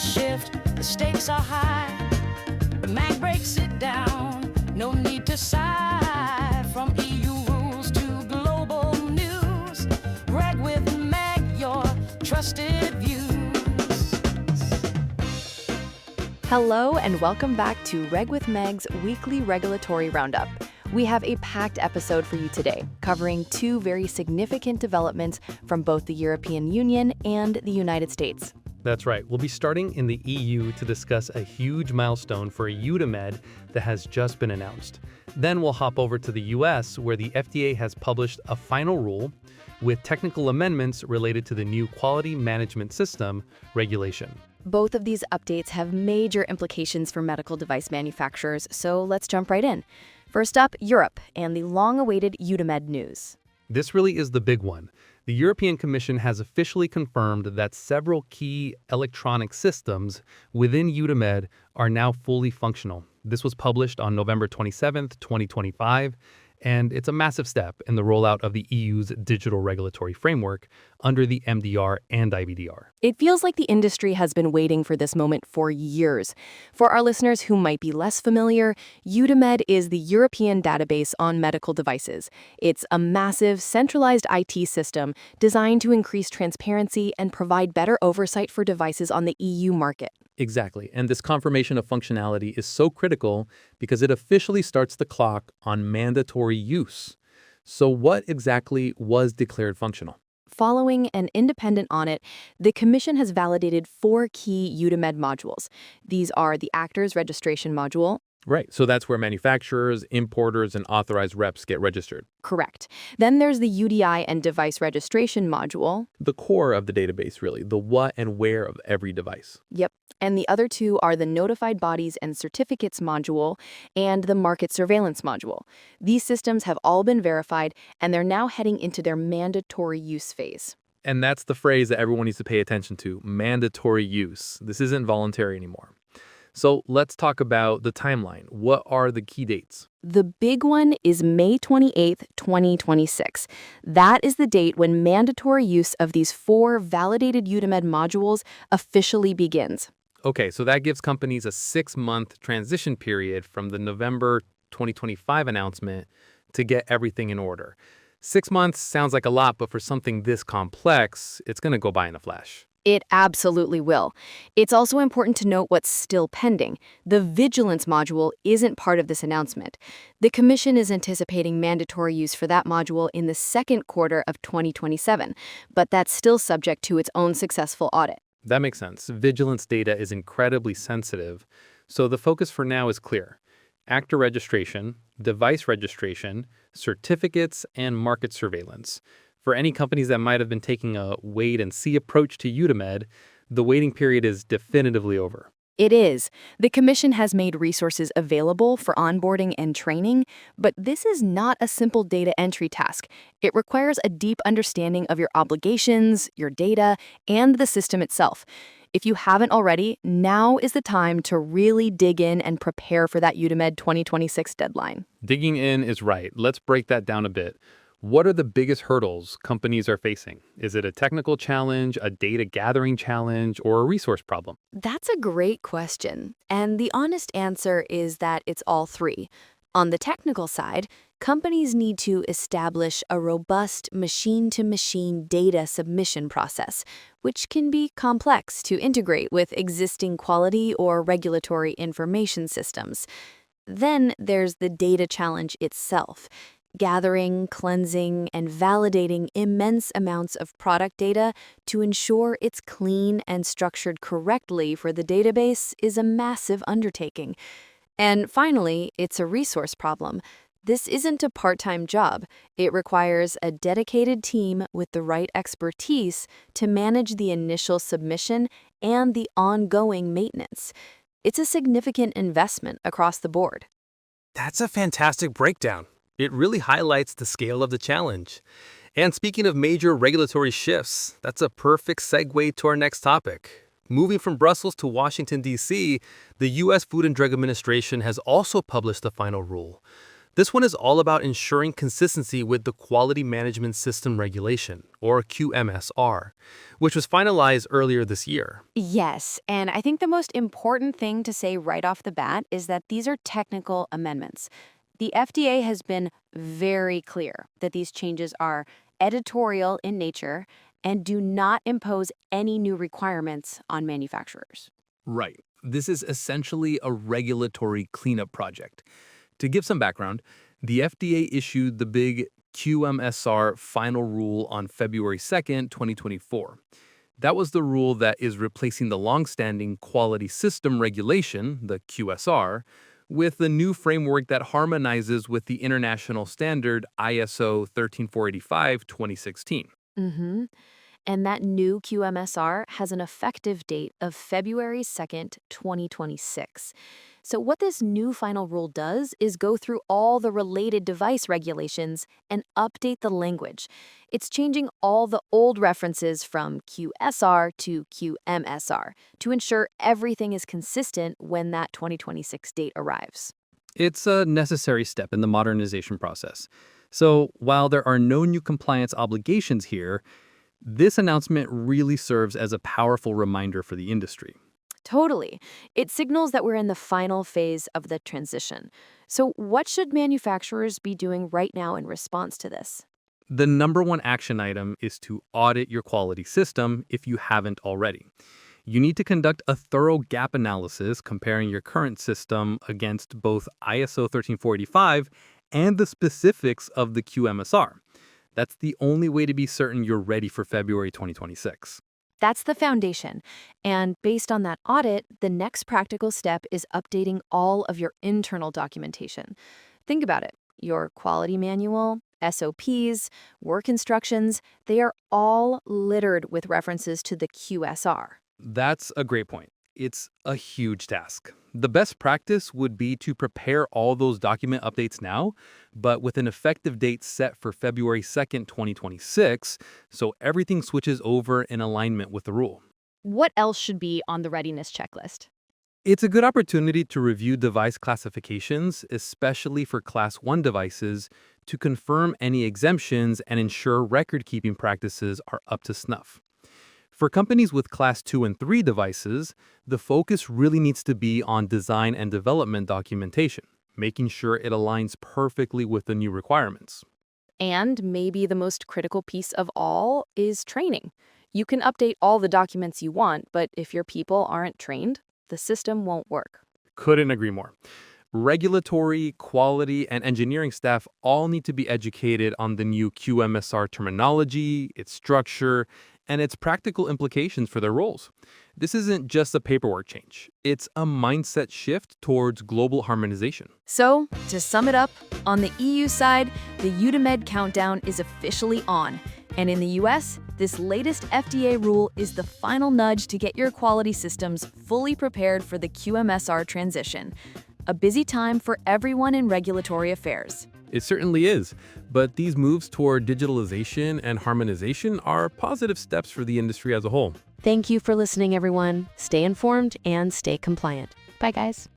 shift, the stakes are high. The mag breaks it down, no need to sigh. From EU rules to global news, Reg with Meg, your trusted views. Hello and welcome back to Reg with Meg's weekly regulatory roundup. We have a packed episode for you today, covering two very significant developments from both the European Union and the United States. That's right. We'll be starting in the EU to discuss a huge milestone for EUDAMED that has just been announced. Then we'll hop over to the US, where the FDA has published a final rule with technical amendments related to the new Quality Management System regulation. Both of these updates have major implications for medical device manufacturers, so let's jump right in. First up, Europe and the long-awaited EUDAMED news. This really is the big one. The European Commission has officially confirmed that several key electronic systems within EUDAMED are now fully functional. This was published on November 27th, 2025, and it's a massive step in the rollout of the EU's digital regulatory framework under the MDR and IVDR. It feels like the industry has been waiting for this moment for years. For our listeners who might be less familiar, EUDAMED is the European database on medical devices. It's a massive, centralized IT system designed to increase transparency and provide better oversight for devices on the EU market. Exactly, and this confirmation of functionality is so critical because it officially starts the clock on mandatory use. So what exactly was declared functional? Following an independent audit, the Commission has validated 4 key EUDAMED modules. These are the Actors Registration Module. Right, so that's where manufacturers, importers, and authorized reps get registered. Correct. Then there's the UDI and Device Registration Module. The core of the database, really, the what and where of every device. Yep. And the other 2 are the Notified Bodies and Certificates Module and the Market Surveillance Module. These systems have all been verified, and they're now heading into their mandatory use phase. And that's the phrase that everyone needs to pay attention to, mandatory use. This isn't voluntary anymore. So let's talk about the timeline. What are the key dates? The big one is May 28th, 2026. That is the date when mandatory use of these 4 validated EUDAMED modules officially begins. Okay, so that gives companies a 6-month transition period from the November 2025 announcement to get everything in order. 6 months sounds like a lot, but for something this complex, it's going to go by in a flash. It absolutely will. It's also important to note what's still pending. The Vigilance module isn't part of this announcement. The Commission is anticipating mandatory use for that module in the second quarter of 2027, but that's still subject to its own successful audit. That makes sense. Vigilance data is incredibly sensitive, so the focus for now is clear. Actor registration, device registration, certificates, and market surveillance. For any companies that might have been taking a wait-and-see approach to EUDAMED, the waiting period is definitively over. It is. The Commission has made resources available for onboarding and training, but this is not a simple data entry task. It requires a deep understanding of your obligations, your data, and the system itself. If you haven't already, now is the time to really dig in and prepare for that EUDAMED 2026 deadline. Digging in is right. Let's break that down a bit. What are the biggest hurdles companies are facing? Is it a technical challenge, a data gathering challenge, or a resource problem? That's a great question, and the honest answer is that it's all 3. On the technical side, companies need to establish a robust machine-to-machine data submission process, which can be complex to integrate with existing quality or regulatory information systems. Then there's the data challenge itself. Gathering, cleansing, and validating immense amounts of product data to ensure it's clean and structured correctly for the database is a massive undertaking. And finally, it's a resource problem. This isn't a part-time job. It requires a dedicated team with the right expertise to manage the initial submission and the ongoing maintenance. It's a significant investment across the board. That's a fantastic breakdown. It really highlights the scale of the challenge. And speaking of major regulatory shifts, that's a perfect segue to our next topic. Moving from Brussels to Washington, D.C., the U.S. Food and Drug Administration has also published the final rule. This one is all about ensuring consistency with the Quality Management System Regulation, or QMSR, which was finalized earlier this year. Yes, and I think the most important thing to say right off the bat is that these are technical amendments. The FDA has been very clear that these changes are editorial in nature and do not impose any new requirements on manufacturers. Right. This is essentially a regulatory cleanup project. To give some background, the FDA issued the big QMSR final rule on February 2nd, 2024. That was the rule that is replacing the longstanding Quality System Regulation, the QSR, with the new framework that harmonizes with the international standard ISO 13485-2016. Mm-hmm. And that new QMSR has an effective date of February 2nd, 2026. So what this new final rule does is go through all the related device regulations and update the language. It's changing all the old references from QSR to QMSR to ensure everything is consistent when that 2026 date arrives. It's a necessary step in the modernization process. So while there are no new compliance obligations here, this announcement really serves as a powerful reminder for the industry. Totally. It signals that we're in the final phase of the transition. So what should manufacturers be doing right now in response to this? The number one action item is to audit your quality system if you haven't already. You need to conduct a thorough gap analysis comparing your current system against both ISO 13485 and the specifics of the QMSR. That's the only way to be certain you're ready for February 2026. That's the foundation. And based on that audit, the next practical step is updating all of your internal documentation. Think about it. Your quality manual, SOPs, work instructions, they are all littered with references to the QSR. That's a great point. It's a huge task. The best practice would be to prepare all those document updates now, but with an effective date set for February 2nd, 2026, so everything switches over in alignment with the rule. What else should be on the readiness checklist? It's a good opportunity to review device classifications, especially for Class 1 devices, to confirm any exemptions and ensure record-keeping practices are up to snuff. For companies with Class 2 and 3 devices, the focus really needs to be on design and development documentation, making sure it aligns perfectly with the new requirements. And maybe the most critical piece of all is training. You can update all the documents you want, but if your people aren't trained, the system won't work. Couldn't agree more. Regulatory, quality, and engineering staff all need to be educated on the new QMSR terminology, its structure, and its practical implications for their roles. This isn't just a paperwork change. It's a mindset shift towards global harmonization. So, to sum it up, on the EU side, the EUDAMED countdown is officially on. And in the US, this latest FDA rule is the final nudge to get your quality systems fully prepared for the QMSR transition. A busy time for everyone in regulatory affairs. It certainly is, but these moves toward digitalization and harmonization are positive steps for the industry as a whole. Thank you for listening, everyone. Stay informed and stay compliant. Bye, guys.